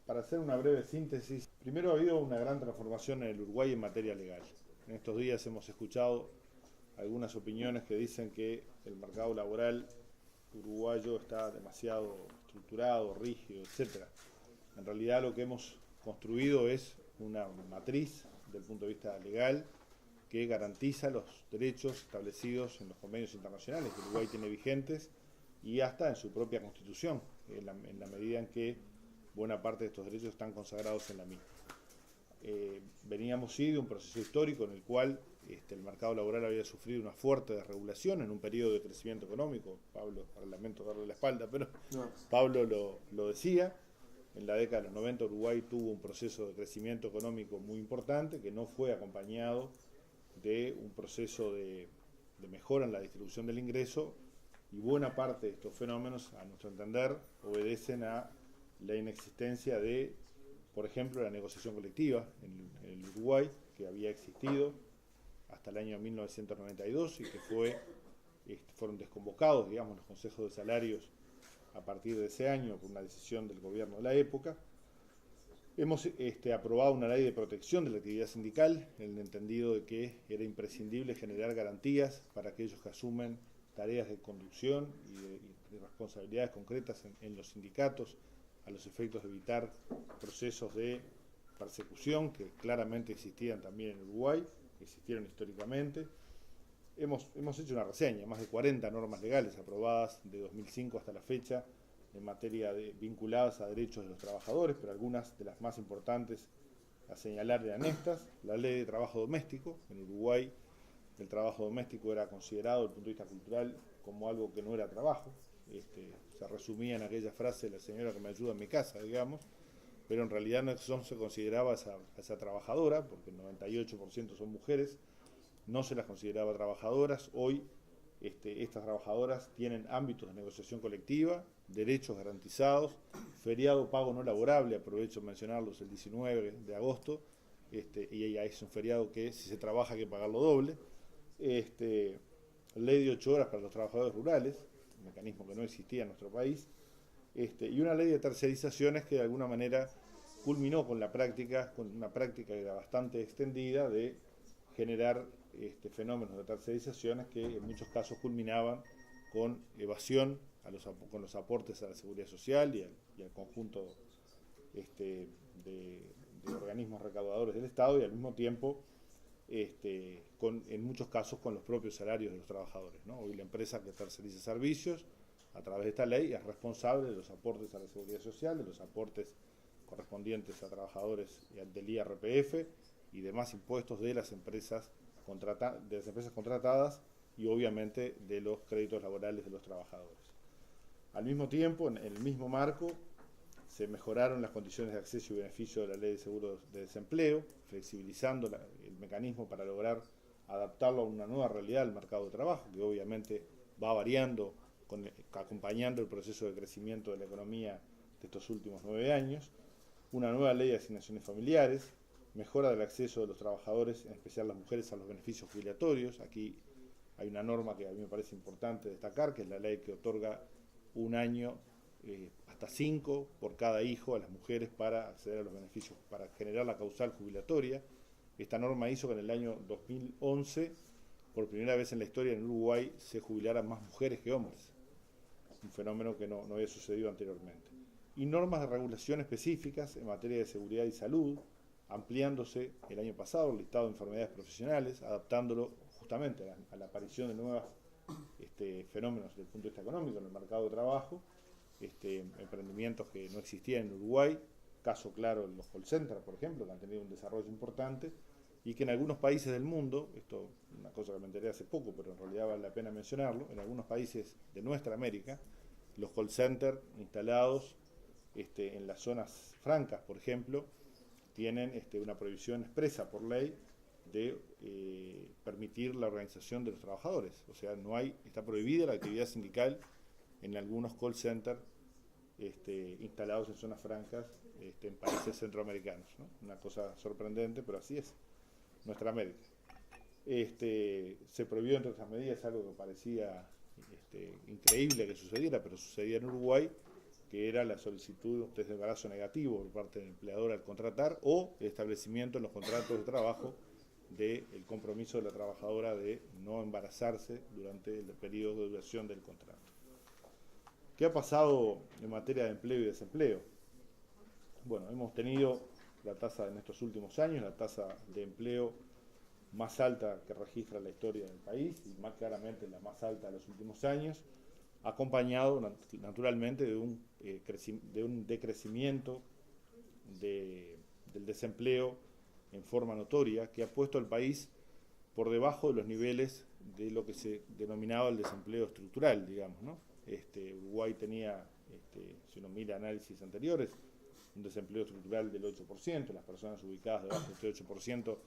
para hacer una breve síntesis, primero ha habido una gran transformación en el Uruguay en materia legal. En estos días hemos escuchado algunas opiniones que dicen que el mercado laboral uruguayo está demasiado estructurado, rígido, etc. En realidad lo que hemos construido es una matriz del punto de vista legal que garantiza los derechos establecidos en los convenios internacionales que Uruguay tiene vigentes y hasta en su propia constitución, en la medida en que buena parte de estos derechos están consagrados en la misma. Veníamos sí de un proceso histórico en el cual el mercado laboral había sufrido una fuerte desregulación en un periodo de crecimiento económico. Pablo, lamento darle la espalda, pero no. Pablo lo decía. En la década de los 90 Uruguay tuvo un proceso de crecimiento económico muy importante que no fue acompañado de un proceso de mejora en la distribución del ingreso, y buena parte de estos fenómenos, a nuestro entender, obedecen a la inexistencia de, por ejemplo, la negociación colectiva en el Uruguay, que había existido hasta el año 1992 y que fueron desconvocados, digamos, los consejos de salarios a partir de ese año por una decisión del gobierno de la época. Hemos aprobado una ley de protección de la actividad sindical, en el entendido de que era imprescindible generar garantías para aquellos que asumen tareas de conducción y de responsabilidades concretas en los sindicatos, a los efectos de evitar procesos de persecución que claramente existían también en Uruguay, que existieron históricamente. Hemos hecho una reseña, más de 40 normas legales aprobadas de 2005 hasta la fecha en materia vinculadas a derechos de los trabajadores, pero algunas de las más importantes a señalar eran estas. La ley de trabajo doméstico. En Uruguay el trabajo doméstico era considerado desde el punto de vista cultural como algo que no era trabajo. Se resumía en aquella frase, la señora que me ayuda en mi casa, digamos, pero en realidad no se consideraba esa trabajadora, porque el 98% son mujeres, no se las consideraba trabajadoras. Hoy estas trabajadoras tienen ámbitos de negociación colectiva, derechos garantizados, feriado pago no laborable, aprovecho de mencionarlos, el 19 de agosto, y ya es un feriado que si se trabaja hay que pagarlo doble. Ley de 8 horas para los trabajadores rurales, un mecanismo que no existía en nuestro país, y una ley de tercerizaciones que de alguna manera culminó con una práctica que era bastante extendida de generar fenómenos de tercerizaciones que en muchos casos culminaban con evasión con los aportes a la seguridad social y al conjunto de organismos recaudadores del Estado, y al mismo tiempo en muchos casos con los propios salarios de los trabajadores, ¿no? Hoy la empresa que terceriza servicios a través de esta ley es responsable de los aportes a la seguridad social, de los aportes correspondientes a trabajadores del IRPF y demás impuestos de las empresas contratadas, y obviamente de los créditos laborales de los trabajadores. Al mismo tiempo, en el mismo marco, se mejoraron las condiciones de acceso y beneficio de la Ley de Seguro de Desempleo, flexibilizando el mecanismo para lograr adaptarlo a una nueva realidad del mercado de trabajo, que obviamente va variando, acompañando el proceso de crecimiento de la economía de estos últimos 9 años. Una nueva ley de asignaciones familiares, mejora del acceso de los trabajadores, en especial las mujeres, a los beneficios jubilatorios. Aquí hay una norma que a mí me parece importante destacar, que es la ley que otorga un año, hasta 5 por cada hijo a las mujeres para acceder a los beneficios, para generar la causal jubilatoria. Esta norma hizo que en el año 2011, por primera vez en la historia en Uruguay, se jubilaran más mujeres que hombres, un fenómeno que no había sucedido anteriormente. Y normas de regulación específicas en materia de seguridad y salud, ampliándose el año pasado el listado de enfermedades profesionales, adaptándolo justamente a la aparición de nuevos fenómenos desde el punto de vista económico en el mercado de trabajo, emprendimientos que no existían en Uruguay, caso claro los call centers, por ejemplo, que han tenido un desarrollo importante y que en algunos países del mundo, esto es una cosa que me enteré hace poco, pero en realidad vale la pena mencionarlo, en algunos países de nuestra América, los call centers instalados en las zonas francas, por ejemplo, tienen una prohibición expresa por ley de permitir la organización de los trabajadores. O sea, está prohibida la actividad sindical en algunos call centers instalados en zonas francas en países centroamericanos, ¿no? Una cosa sorprendente, pero así es nuestra América. Se prohibió, entre otras medidas, algo que parecía increíble que sucediera, pero sucedía en Uruguay, que era la solicitud de un test de embarazo negativo por parte del empleador al contratar, o el establecimiento en los contratos de trabajo del compromiso de la trabajadora de no embarazarse durante el periodo de duración del contrato. ¿Qué ha pasado en materia de empleo y desempleo? Bueno, hemos tenido la tasa en estos últimos años, la tasa de empleo más alta que registra la historia del país, y más claramente la más alta de los últimos años, acompañado naturalmente de un decrecimiento del desempleo en forma notoria, que ha puesto al país por debajo de los niveles de lo que se denominaba el desempleo estructural, digamos, ¿no? Uruguay tenía, si uno mira análisis anteriores, un desempleo estructural del 8%, las personas ubicadas debajo de este 8%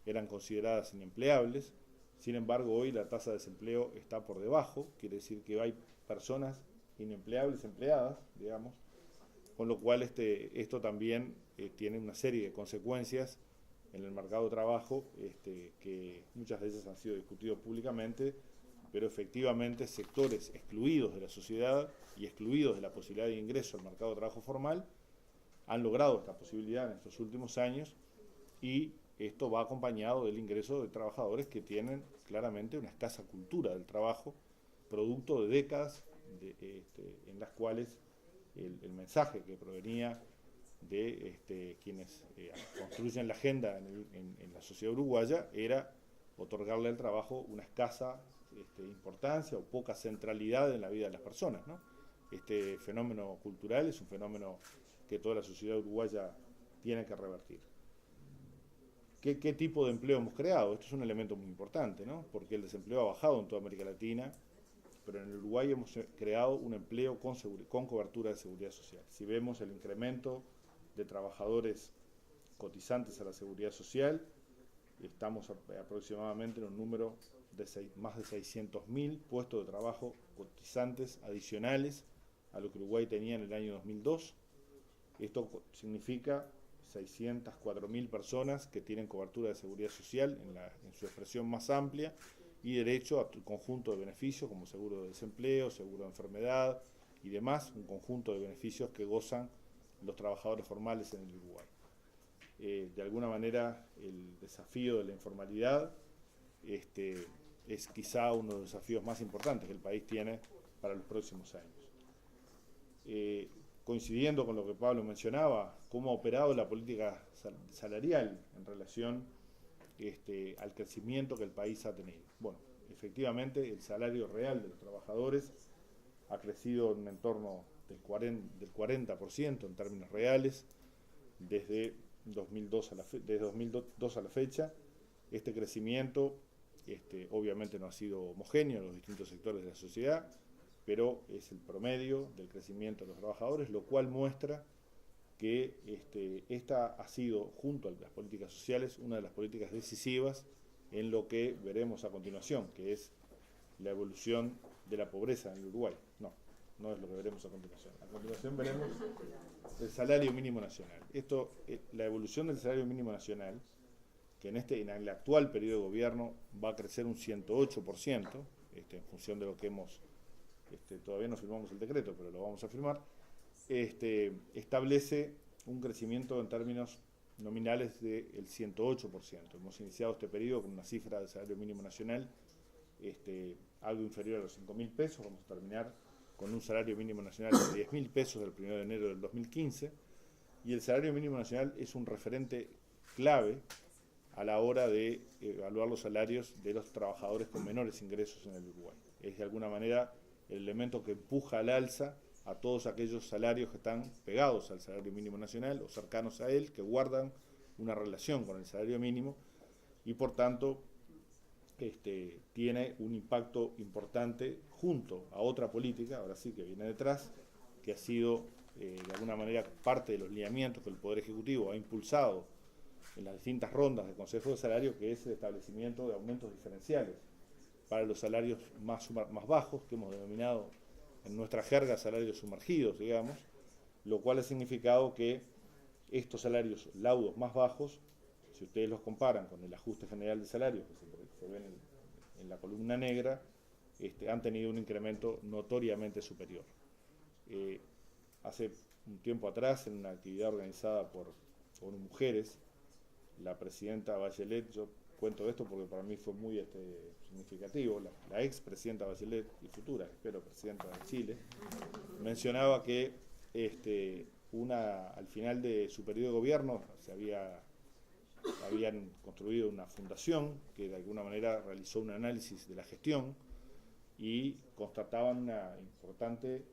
eran consideradas inempleables. Sin embargo, hoy la tasa de desempleo está por debajo, quiere decir que hay personas inempleables empleadas, digamos, con lo cual esto también tiene una serie de consecuencias en el mercado de trabajo que muchas veces han sido discutidos públicamente, pero efectivamente sectores excluidos de la sociedad y excluidos de la posibilidad de ingreso al mercado de trabajo formal han logrado esta posibilidad en estos últimos años, y esto va acompañado del ingreso de trabajadores que tienen claramente una escasa cultura del trabajo, producto de décadas en las cuales el mensaje que provenía de quienes construyen la agenda en la sociedad uruguaya era otorgarle al trabajo una escasa importancia o poca centralidad en la vida de las personas, ¿no? Este fenómeno cultural es un fenómeno que toda la sociedad uruguaya tiene que revertir. ¿Qué tipo de empleo hemos creado? Esto es un elemento muy importante, ¿no? Porque el desempleo ha bajado en toda América Latina, pero en el Uruguay hemos creado un empleo con cobertura de seguridad social. Si vemos el incremento de trabajadores cotizantes a la seguridad social, estamos aproximadamente en un número de más de 600.000 puestos de trabajo cotizantes adicionales a lo que Uruguay tenía en el año 2002. Esto significa 604.000 personas que tienen cobertura de seguridad social en su expresión más amplia y derecho a un conjunto de beneficios como seguro de desempleo, seguro de enfermedad y demás, un conjunto de beneficios que gozan los trabajadores formales en el Uruguay. De alguna manera, el desafío de la informalidad es quizá uno de los desafíos más importantes que el país tiene para los próximos años. Coincidiendo con lo que Pablo mencionaba, cómo ha operado la política salarial en relación al crecimiento que el país ha tenido. Bueno, efectivamente el salario real de los trabajadores ha crecido en un entorno del 40% en términos reales desde 2002 a la fecha. Este crecimiento obviamente no ha sido homogéneo en los distintos sectores de la sociedad, pero es el promedio del crecimiento de los trabajadores, lo cual muestra que esta ha sido, junto a las políticas sociales, una de las políticas decisivas en lo que veremos a continuación, que es la evolución de la pobreza en el Uruguay. No es lo que veremos a continuación. A continuación veremos el salario mínimo nacional. La evolución del salario mínimo nacional, que en el actual periodo de gobierno va a crecer un 108%, en función de lo que hemos... todavía no firmamos el decreto, pero lo vamos a firmar, establece un crecimiento en términos nominales del 108%. Hemos iniciado este periodo con una cifra de salario mínimo nacional algo inferior a los 5.000 pesos, vamos a terminar con un salario mínimo nacional de 10.000 pesos del 1 de enero del 2015, y el salario mínimo nacional es un referente clave a la hora de evaluar los salarios de los trabajadores con menores ingresos en el Uruguay. Es de alguna manera el elemento que empuja al alza a todos aquellos salarios que están pegados al salario mínimo nacional o cercanos a él, que guardan una relación con el salario mínimo y por tanto tiene un impacto importante junto a otra política, ahora sí que viene detrás, que ha sido de alguna manera parte de los lineamientos que el Poder Ejecutivo ha impulsado en las distintas rondas de Consejo de Salario, que es el establecimiento de aumentos diferenciales para los salarios más bajos, que hemos denominado en nuestra jerga salarios sumergidos, digamos, lo cual ha significado que estos salarios laudos más bajos, si ustedes los comparan con el ajuste general de salarios que se ven en la columna negra, han tenido un incremento notoriamente superior. hace un tiempo atrás, en una actividad organizada por mujeres, la presidenta Bachelet, yo cuento esto porque para mí fue muy significativo, la ex presidenta Bachelet y futura, espero, presidenta de Chile, mencionaba que al final de su periodo de gobierno habían construido una fundación que de alguna manera realizó un análisis de la gestión y constataban una importante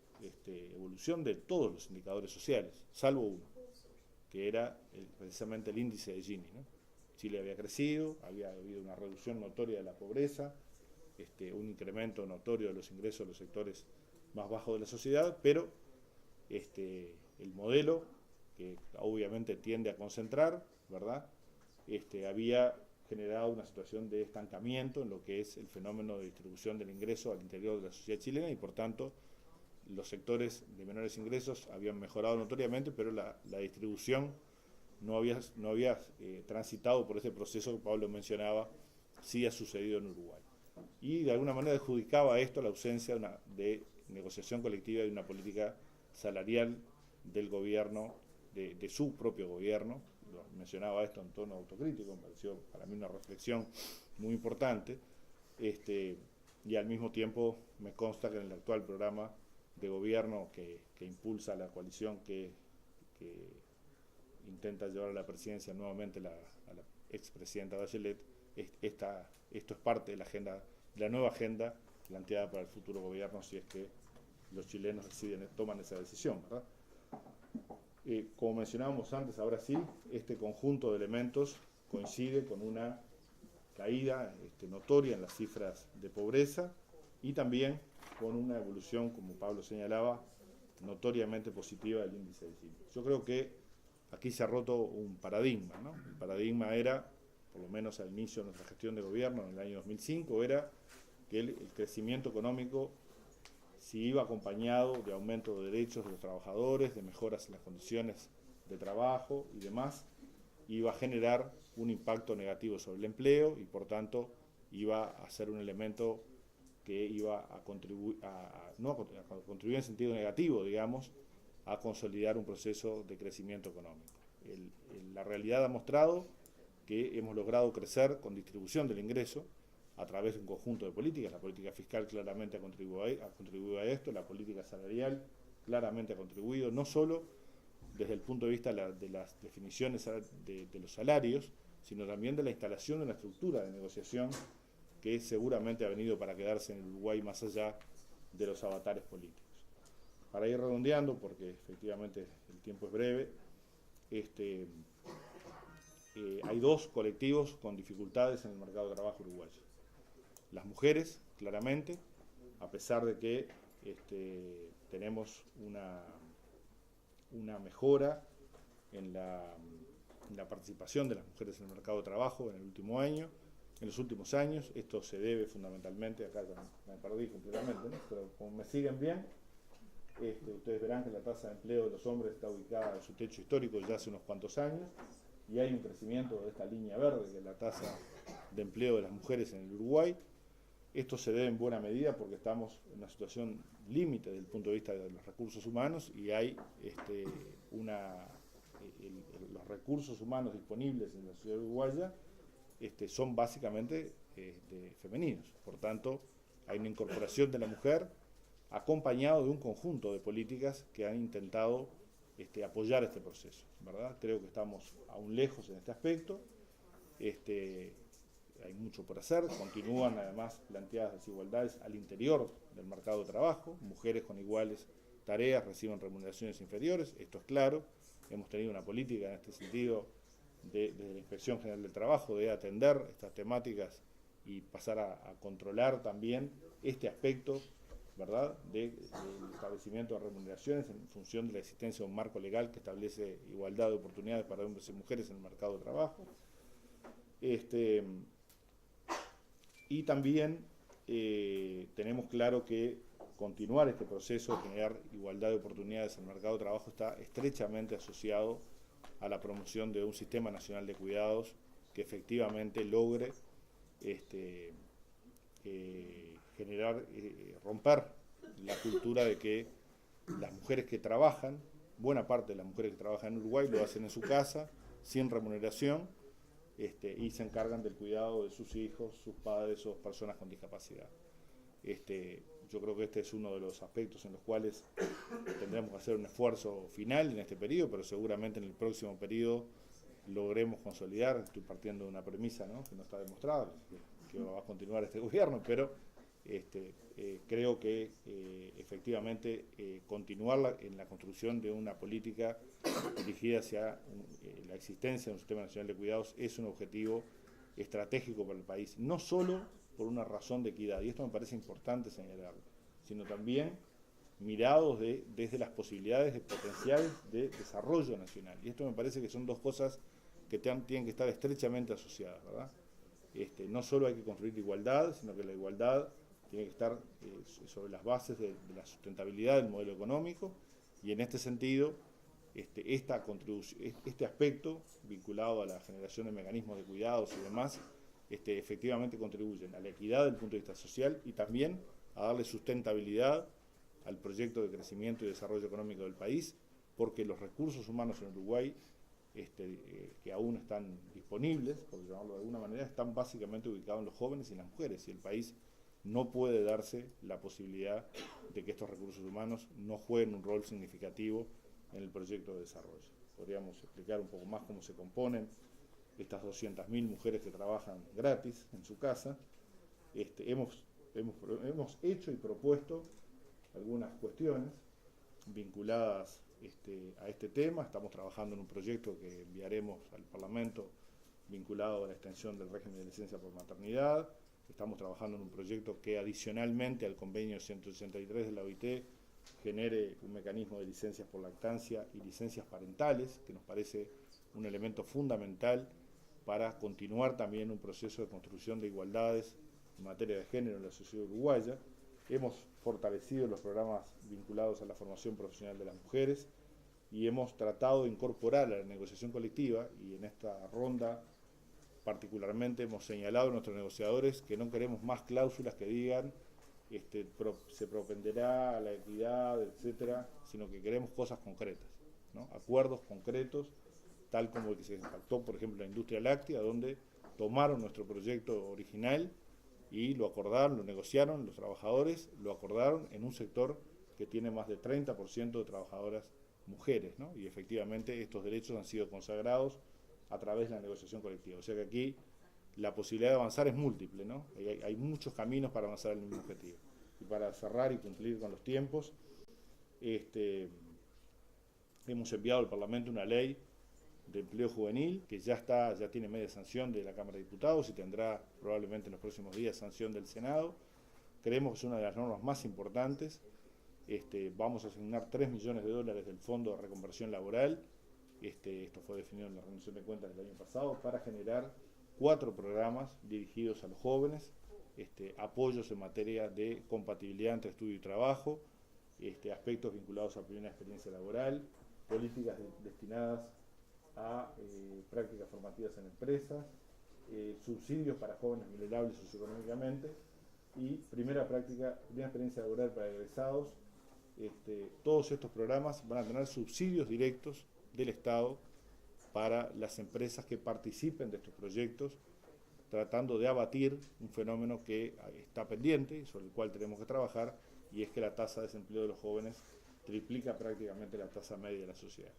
evolución de todos los indicadores sociales, salvo uno, que era precisamente el índice de Gini, ¿no? Chile había crecido, había habido una reducción notoria de la pobreza, un incremento notorio de los ingresos de los sectores más bajos de la sociedad, pero el modelo, que obviamente tiende a concentrar, ¿verdad? Había generado una situación de estancamiento en lo que es el fenómeno de distribución del ingreso al interior de la sociedad chilena y por tanto los sectores de menores ingresos habían mejorado notoriamente, pero la distribución no había transitado por ese proceso que Pablo mencionaba, sí ha sucedido en Uruguay. Y de alguna manera adjudicaba esto la ausencia de negociación colectiva y una política salarial del gobierno, de su propio gobierno. Mencionaba esto en tono autocrítico, me pareció para mí una reflexión muy importante, y al mismo tiempo me consta que en el actual programa de gobierno que impulsa la coalición que intenta llevar a la presidencia nuevamente a la expresidenta Bachelet, esto es parte de la nueva agenda planteada para el futuro gobierno si es que los chilenos toman esa decisión, ¿verdad? Como mencionábamos antes, ahora sí, este conjunto de elementos coincide con una caída notoria en las cifras de pobreza y también con una evolución, como Pablo señalaba, notoriamente positiva del índice de Gini. Yo creo que aquí se ha roto un paradigma, ¿no? El paradigma era, por lo menos al inicio de nuestra gestión de gobierno en el año 2005, era que el crecimiento económico, si iba acompañado de aumento de derechos de los trabajadores, de mejoras en las condiciones de trabajo y demás, iba a generar un impacto negativo sobre el empleo y por tanto iba a ser un elemento que iba a contribuir, no a contribuir en sentido negativo, digamos, a consolidar un proceso de crecimiento económico. La realidad ha mostrado que hemos logrado crecer con distribución del ingreso a través de un conjunto de políticas. La política fiscal claramente ha contribuido a esto, la política salarial claramente ha contribuido, no solo desde el punto de vista de las definiciones de los salarios, sino también de la instalación de una estructura de negociación que seguramente ha venido para quedarse en el Uruguay más allá de los avatares políticos. Para ir redondeando, porque efectivamente el tiempo es breve, hay dos colectivos con dificultades en el mercado de trabajo uruguayo. Las mujeres, claramente, a pesar de que tenemos una mejora en la participación de las mujeres en el mercado de trabajo en los últimos años. Esto se debe fundamentalmente, acá ya me perdí completamente, ¿no? Pero como me siguen bien, ustedes verán que la tasa de empleo de los hombres está ubicada en su techo histórico ya hace unos cuantos años, y hay un crecimiento de esta línea verde, que es la tasa de empleo de las mujeres en el Uruguay. Esto se debe en buena medida porque estamos en una situación límite desde el punto de vista de los recursos humanos y hay los recursos humanos disponibles en la ciudad uruguaya son básicamente femeninos. Por tanto, hay una incorporación de la mujer acompañado de un conjunto de políticas que han intentado apoyar este proceso, ¿verdad? Creo que estamos aún lejos en este aspecto. Hay mucho por hacer, continúan además planteadas desigualdades al interior del mercado de trabajo, mujeres con iguales tareas reciben remuneraciones inferiores, esto es claro, hemos tenido una política en este sentido desde la Inspección General del Trabajo de atender estas temáticas y pasar a controlar también este aspecto, ¿verdad?, del establecimiento de remuneraciones en función de la existencia de un marco legal que establece igualdad de oportunidades para hombres y mujeres en el mercado de trabajo. Y también tenemos claro que continuar este proceso de generar igualdad de oportunidades en el mercado de trabajo está estrechamente asociado a la promoción de un sistema nacional de cuidados que efectivamente logre romper la cultura de que las mujeres que trabajan, buena parte de las mujeres que trabajan en Uruguay lo hacen en su casa, sin remuneración, y se encargan del cuidado de sus hijos, sus padres o personas con discapacidad. Yo creo que este es uno de los aspectos en los cuales tendremos que hacer un esfuerzo final en este periodo, pero seguramente en el próximo periodo logremos consolidar. Estoy partiendo de una premisa, ¿no?, que no está demostrada, que va a continuar este gobierno, pero creo que efectivamente continuar en la construcción de una política dirigida hacia la existencia de un sistema nacional de cuidados es un objetivo estratégico para el país, no solo por una razón de equidad, y esto me parece importante señalarlo, sino también mirados desde las posibilidades potenciales de desarrollo nacional. Y esto me parece que son dos cosas que tienen que estar estrechamente asociadas, ¿verdad? No solo hay que construir igualdad, sino que la igualdad tiene que estar sobre las bases de la sustentabilidad del modelo económico, y en este sentido, este aspecto vinculado a la generación de mecanismos de cuidados y demás, efectivamente contribuyen a la equidad desde el punto de vista social y también a darle sustentabilidad al proyecto de crecimiento y desarrollo económico del país, porque los recursos humanos en Uruguay, que aún están disponibles, por llamarlo de alguna manera, están básicamente ubicados en los jóvenes y en las mujeres, y el país no puede darse la posibilidad de que estos recursos humanos no jueguen un rol significativo en el proyecto de desarrollo. Podríamos explicar un poco más cómo se componen estas 200.000 mujeres que trabajan gratis en su casa. Hemos hecho y propuesto algunas cuestiones vinculadas a este tema. Estamos trabajando en un proyecto que enviaremos al Parlamento vinculado a la extensión del régimen de licencia por maternidad. Estamos trabajando en un proyecto que adicionalmente al convenio 163 de la OIT genere un mecanismo de licencias por lactancia y licencias parentales, que nos parece un elemento fundamental para continuar también un proceso de construcción de igualdades en materia de género en la sociedad uruguaya. Hemos fortalecido los programas vinculados a la formación profesional de las mujeres y hemos tratado de incorporar a la negociación colectiva, y en esta ronda particularmente hemos señalado a nuestros negociadores que no queremos más cláusulas que digan se propenderá a la equidad, etcétera, sino que queremos cosas concretas, ¿no?, acuerdos concretos, tal como el que se pactó, por ejemplo, en la industria láctea, donde tomaron nuestro proyecto original y lo acordaron, lo negociaron los trabajadores, lo acordaron en un sector que tiene más de 30% de trabajadoras mujeres, ¿no?, y efectivamente estos derechos han sido consagrados a través de la negociación colectiva. O sea que aquí la posibilidad de avanzar es múltiple, ¿no? Hay muchos caminos para avanzar al mismo objetivo. Y para cerrar y cumplir con los tiempos, hemos enviado al Parlamento una ley de empleo juvenil que ya tiene media sanción de la Cámara de Diputados y tendrá probablemente en los próximos días sanción del Senado. Creemos que es una de las normas más importantes. Vamos a asignar $3 millones del Fondo de Reconversión Laboral. Esto fue definido en la rendición de cuentas del año pasado, para generar 4 programas dirigidos a los jóvenes, apoyos en materia de compatibilidad entre estudio y trabajo, aspectos vinculados a primera experiencia laboral, políticas destinadas a prácticas formativas en empresas, subsidios para jóvenes vulnerables socioeconómicamente y primera experiencia laboral para egresados. Todos estos programas van a tener subsidios directos del Estado para las empresas que participen de estos proyectos, tratando de abatir un fenómeno que está pendiente y sobre el cual tenemos que trabajar, y es que la tasa de desempleo de los jóvenes triplica prácticamente la tasa media de la sociedad.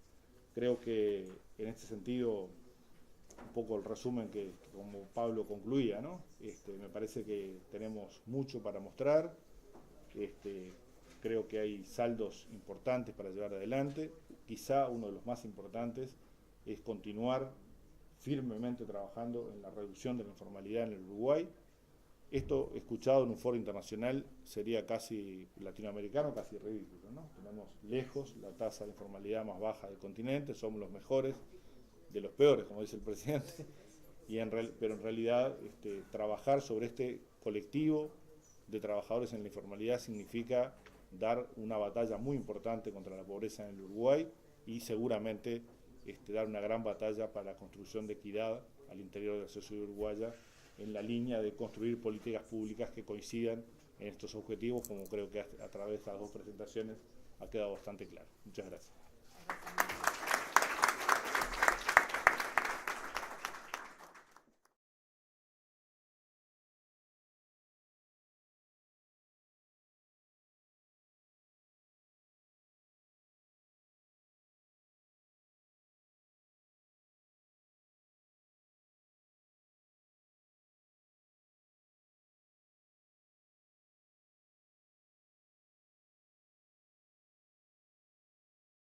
Creo que en este sentido, un poco el resumen que como Pablo concluía, ¿no? Me parece que tenemos mucho para mostrar. Creo que hay saldos importantes para llevar adelante. Quizá uno de los más importantes es continuar firmemente trabajando en la reducción de la informalidad en el Uruguay. Esto, escuchado en un foro internacional, sería casi latinoamericano, casi ridículo, ¿no? Tenemos lejos la tasa de informalidad más baja del continente, somos los mejores de los peores, como dice el presidente, pero en realidad trabajar sobre este colectivo de trabajadores en la informalidad significa dar una batalla muy importante contra la pobreza en el Uruguay y seguramente dar una gran batalla para la construcción de equidad al interior de la sociedad uruguaya, en la línea de construir políticas públicas que coincidan en estos objetivos, como creo que a través de estas 2 presentaciones ha quedado bastante claro. Muchas gracias.